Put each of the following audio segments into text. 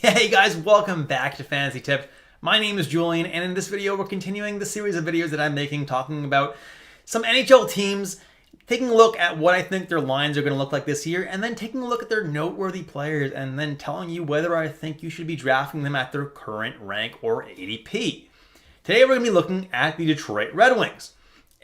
Hey guys, welcome back to Fantasy Tips. My name is Julian, and in this video we're continuing the series of videos that I'm making talking about some NHL teams, taking a look at what I think their lines are going to look like this year, and then taking a look at their noteworthy players, and then telling you whether I think you should be drafting them at their current rank or ADP. Today we're going to be looking at the Detroit Red Wings.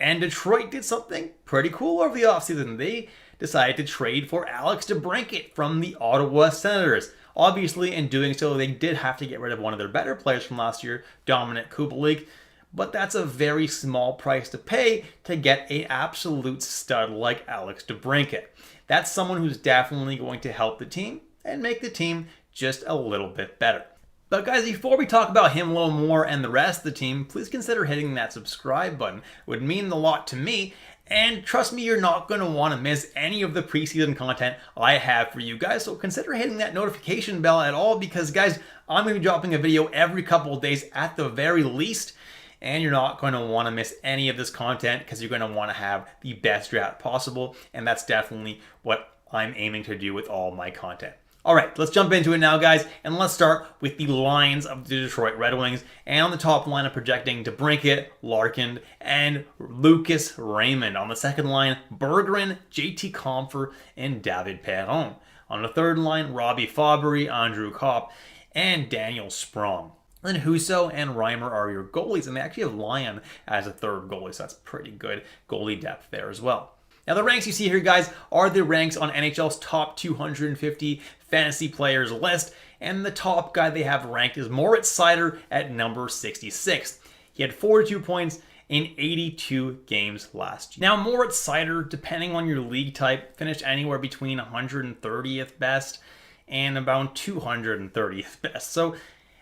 And Detroit did something pretty cool over the offseason. They decided to trade for Alex DeBrincat from the Ottawa Senators. Obviously, in doing so, they did have to get rid of one of their better players from last year, Dominic Kubalik. But that's a very small price to pay to get an absolute stud like Alex DeBrincat. That's someone who's definitely going to help the team and make the team just a little bit better. But guys, before we talk about him a little more and the rest of the team, please consider hitting that subscribe button. It would mean a lot to me. And trust me, you're not going to want to miss any of the preseason content I have for you guys. So consider hitting that notification bell at all because, guys, I'm going to be dropping a video every couple of days at the very least. And you're not going to want to miss any of this content because you're going to want to have the best draft possible. And that's definitely what I'm aiming to do with all my content. All right, let's jump into it now, guys, and let's start with the lines of the Detroit Red Wings. And on the top line, I'm projecting DeBrincat, Larkin, and Lucas Raymond. On the second line, Berggren, JT Compher, and David Perron. On the third line, Robbie Fabry, Andrew Kopp, and Daniel Sprong. Then Husso and Reimer are your goalies, and they actually have Lyon as a third goalie, so that's pretty good goalie depth there as well. Now, the ranks you see here, guys, are the ranks on NHL's top 250 fantasy players list, and the top guy they have ranked is Moritz Seider at number 66. He had 42 points in 82 games last year. Now, Moritz Seider, depending on your league type, finished anywhere between 130th best and about 230th best. So,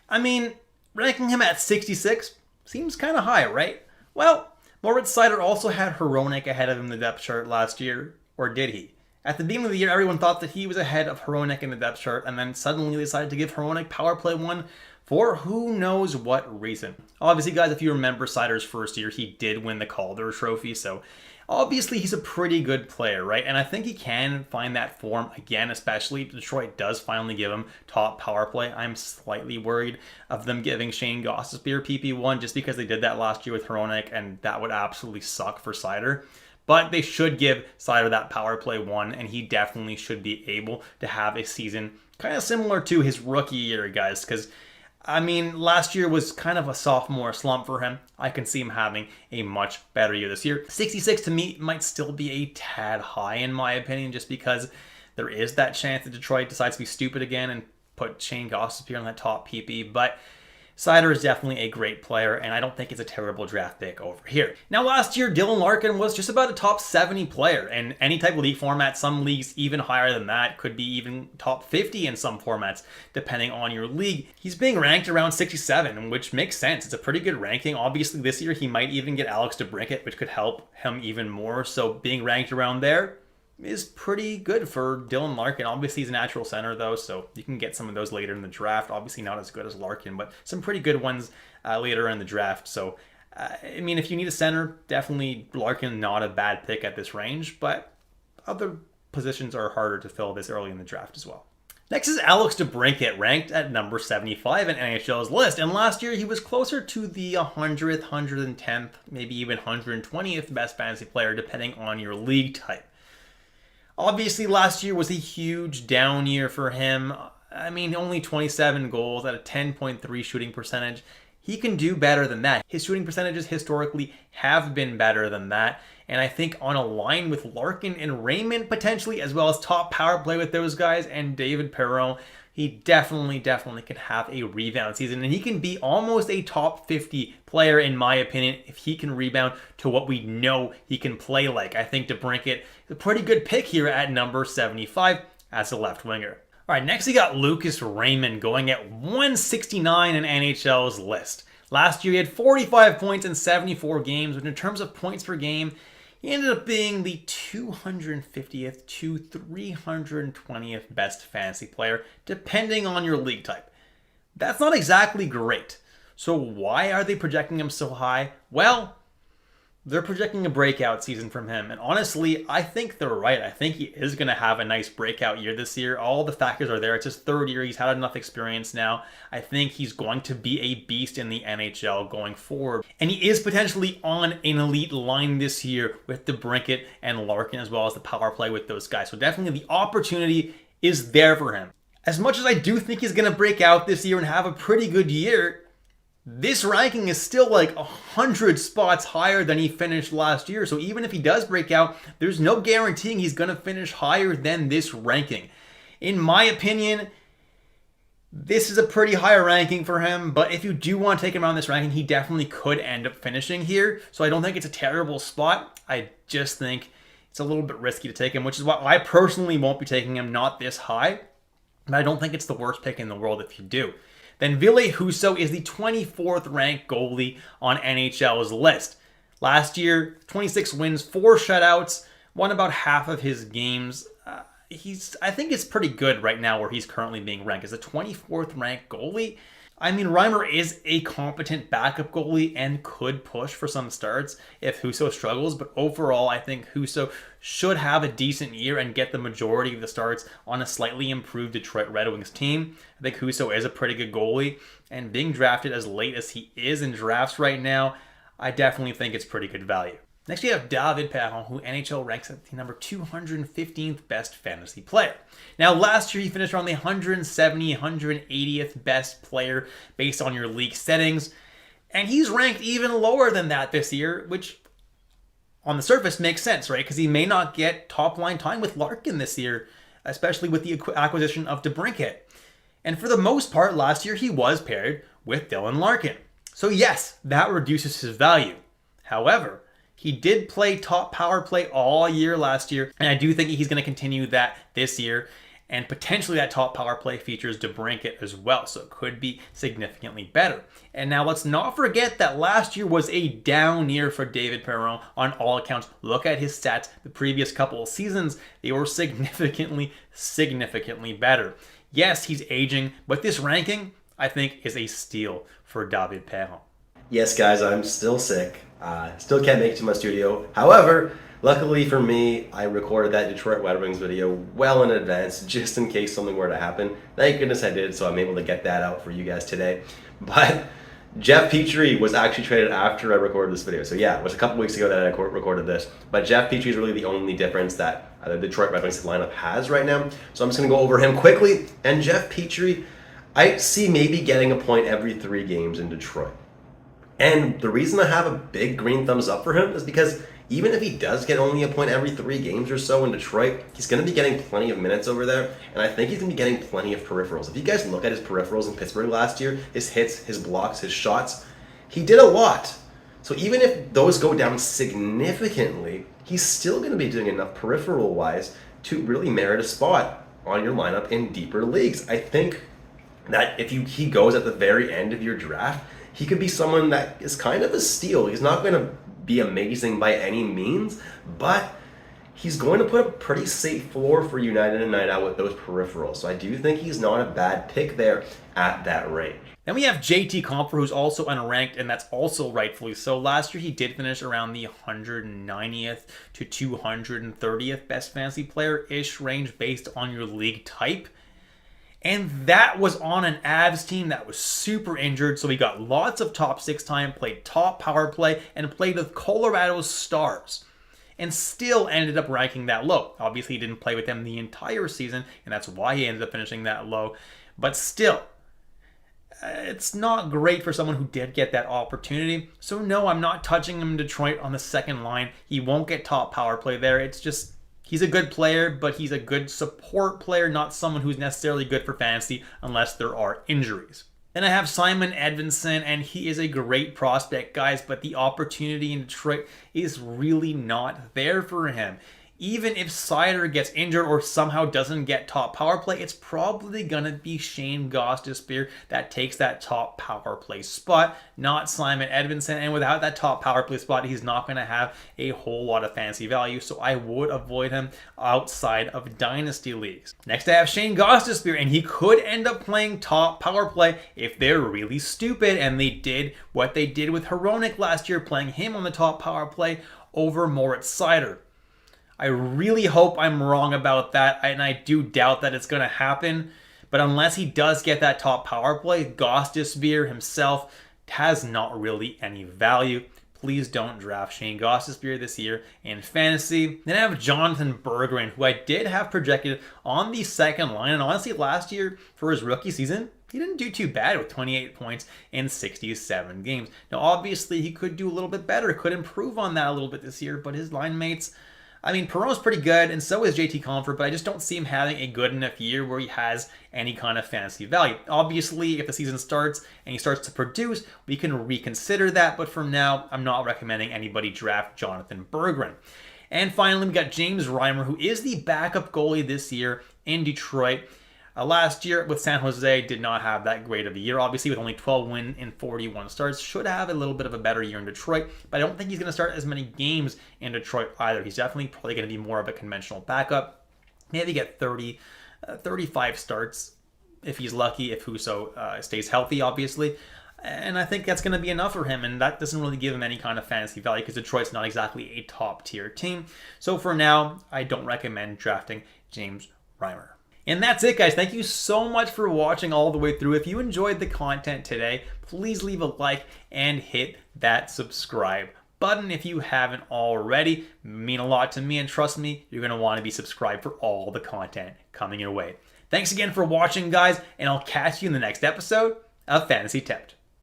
I mean, ranking him at 66 seems kind of high, right? Well, Moritz Seider also had Hronek ahead of him in the depth chart last year, or did he? At the beginning of the year, everyone thought that he was ahead of Hronek in the depth chart, and then suddenly they decided to give Hronek power play 1 for who knows what reason. Obviously, guys, if you remember Seider's first year, he did win the Calder Trophy, so obviously he's a pretty good player, right? And I think he can find that form again, especially if Detroit does finally give him top power play. I'm slightly worried of them giving Shayne Gostisbehere PP1 just because they did that last year with Hronek, and that would absolutely suck for Seider. But they should give Seider that power play 1, and he definitely should be able to have a season kind of similar to his rookie year, guys, because I mean, last year was kind of a sophomore slump for him. I can see him having a much better year this year. 66 to me might still be a tad high in my opinion, just because there is that chance that Detroit decides to be stupid again and put Shayne Gostisbehere on that top PP. But Seider is definitely a great player, and I don't think it's a terrible draft pick over here. Now, last year, Dylan Larkin was just about a top 70 player in any type of league format. Some leagues even higher than that, could be even top 50 in some formats, depending on your league. He's being ranked around 67, which makes sense. It's a pretty good ranking. Obviously, this year, he might even get Alex DeBrincat, which could help him even more. So being ranked around there is pretty good for Dylan Larkin. Obviously, he's a natural center, though, so you can get some of those later in the draft. Obviously, not as good as Larkin, but some pretty good ones later in the draft. So, I mean, if you need a center, definitely Larkin, not a bad pick at this range, but other positions are harder to fill this early in the draft as well. Next is Alex DeBrincat, ranked at number 75 in NHL's list, and last year he was closer to the 100th, 110th, maybe even 120th best fantasy player, depending on your league type. Obviously, last year was a huge down year for him. I mean, only 27 goals at a 10.3 shooting percentage. He can do better than that. His shooting percentages historically have been better than that. And I think on a line with Larkin and Raymond potentially, as well as top power play with those guys and David Perron, he definitely can have a rebound season. And he can be almost a top 50 player, in my opinion, if he can rebound to what we know he can play like. I think DeBrincat is a pretty good pick here at number 75 as a left winger. All right, next we got Lucas Raymond going at 169 in NHL's list. Last year he had 45 points in 74 games, which in terms of points per game, he ended up being the 250th to 320th best fantasy player, depending on your league type. That's not exactly great. So why are they projecting him so high? Well, they're projecting a breakout season from him. And honestly, I think they're right. I think he is going to have a nice breakout year this year. All the factors are there. It's his third year. He's had enough experience now. I think he's going to be a beast in the NHL going forward. And he is potentially on an elite line this year with DeBrincat and Larkin, as well as the power play with those guys. So definitely the opportunity is there for him. As much as I do think he's going to break out this year and have a pretty good year, this ranking is still like 100 spots higher than he finished last year. So even if he does break out, there's no guaranteeing he's going to finish higher than this ranking. In my opinion, this is a pretty high ranking for him, but if you do want to take him on this ranking, he definitely could end up finishing here. So I don't think it's a terrible spot. I just think it's a little bit risky to take him, which is why I personally won't be taking him not this high. But I don't think it's the worst pick in the world if you do. Then Ville Husso is the 24th ranked goalie on NHL's list. Last year, 26 wins, 4 shutouts, won about half of his games. I think it's pretty good right now where he's currently being ranked as the 24th ranked goalie. I mean, Reimer is a competent backup goalie and could push for some starts if Husso struggles, but overall, I think Husso should have a decent year and get the majority of the starts on a slightly improved Detroit Red Wings team. I think Husso is a pretty good goalie, and being drafted as late as he is in drafts right now, I definitely think it's pretty good value. Next, we have Perron, who NHL ranks at the number 215th best fantasy player. Now, last year he finished around the 180th best player based on your league settings, and he's ranked even lower than that this year, which on the surface makes sense, right? Because he may not get top-line time with Larkin this year, especially with the acquisition of DeBrincat. And for the most part, last year he was paired with Dylan Larkin. So yes, that reduces his value. However, he did play top power play all year last year, and I do think he's going to continue that this year, and potentially that top power play features DeBrincat as well, so it could be significantly better. And now let's not forget that last year was a down year for Perron on all accounts. Look at his stats the previous couple of seasons. They were significantly better. Yes, he's aging, but this ranking, I think, is a steal for Perron. Yes, guys, I'm still sick. Still can't make it to my studio. However, luckily for me, I recorded that Detroit Red Wings video well in advance, just in case something were to happen. Thank goodness I did, so I'm able to get that out for you guys today. But Jeff Petry was actually traded after I recorded this video. So yeah, it was a couple weeks ago that I recorded this. But Jeff Petry is really the only difference that the Detroit Red Wings lineup has right now. So I'm just going to go over him quickly. And Jeff Petry, I see maybe getting a point every 3 games in Detroit. And the reason I have a big green thumbs up for him is because even if he does get only a point every 3 games or so in Detroit, he's going to be getting plenty of minutes over there, and I think he's going to be getting plenty of peripherals. If you guys look at his peripherals in Pittsburgh last year, his hits, his blocks, his shots, he did a lot. So even if those go down significantly, he's still going to be doing enough peripheral-wise to really merit a spot on your lineup in deeper leagues. I think that if he goes at the very end of your draft, he could be someone that is kind of a steal. He's not going to be amazing by any means, but he's going to put a pretty safe floor for you night in and night out with those peripherals. So I do think he's not a bad pick there at that rate. Then we have JT Compher, who's also unranked, and that's also rightfully so. Last year, he did finish around the 190th to 230th best fantasy player-ish range based on your league type. And that was on an Avs team that was super injured, so he got lots of top 6 time, played top power play, and played with Colorado's Stars. And still ended up ranking that low. Obviously, he didn't play with them the entire season, and that's why he ended up finishing that low. But still, it's not great for someone who did get that opportunity. So no, I'm not touching him in Detroit on the second line. He won't get top power play there. It's just, he's a good player, but he's a good support player, not someone who's necessarily good for fantasy unless there are injuries. Then I have Simon Edvinsson, and he is a great prospect, guys, but the opportunity in Detroit is really not there for him. even if Seider gets injured or somehow doesn't get top power play, it's probably going to be Shayne Gostisbehere that takes that top power play spot, not Simon Edvinsson. And without that top power play spot, he's not going to have a whole lot of fantasy value. So I would avoid him outside of dynasty leagues. Next, I have Shayne Gostisbehere, and he could end up playing top power play if they're really stupid and they did what they did with Perron last year, playing him on the top power play over Moritz Seider. I really hope I'm wrong about that, and I do doubt that it's going to happen. But unless he does get that top power play, Gostisbehere himself has not really any value. Please don't draft Shayne Gostisbehere this year in fantasy. Then I have Jonatan Berggren, who I did have projected on the second line. And honestly, last year for his rookie season, he didn't do too bad with 28 points in 67 games. Now, obviously, he could do a little bit better, could improve on that a little bit this year, but his line mates, I mean, Perron's pretty good, and so is JT Compher, but I just don't see him having a good enough year where he has any kind of fantasy value. Obviously, if the season starts and he starts to produce, we can reconsider that, but for now, I'm not recommending anybody draft Jonatan Berggren. And finally, we got James Reimer, who is the backup goalie this year in Detroit. Last year with San Jose did not have that great of a year. Obviously, with only 12 wins in 41 starts, should have a little bit of a better year in Detroit, but I don't think he's going to start as many games in Detroit either. He's definitely probably going to be more of a conventional backup. Maybe get 35 starts if he's lucky, if Husso stays healthy, obviously. And I think that's going to be enough for him, and that doesn't really give him any kind of fantasy value because Detroit's not exactly a top-tier team. So for now, I don't recommend drafting James Reimer. And that's it, guys. Thank you so much for watching all the way through. If you enjoyed the content today, please leave a like and hit that subscribe button if you haven't already. It would mean a lot to me, and trust me, you're going to want to be subscribed for all the content coming your way. Thanks again for watching, guys, and I'll catch you in the next episode of Fantasy Tipped.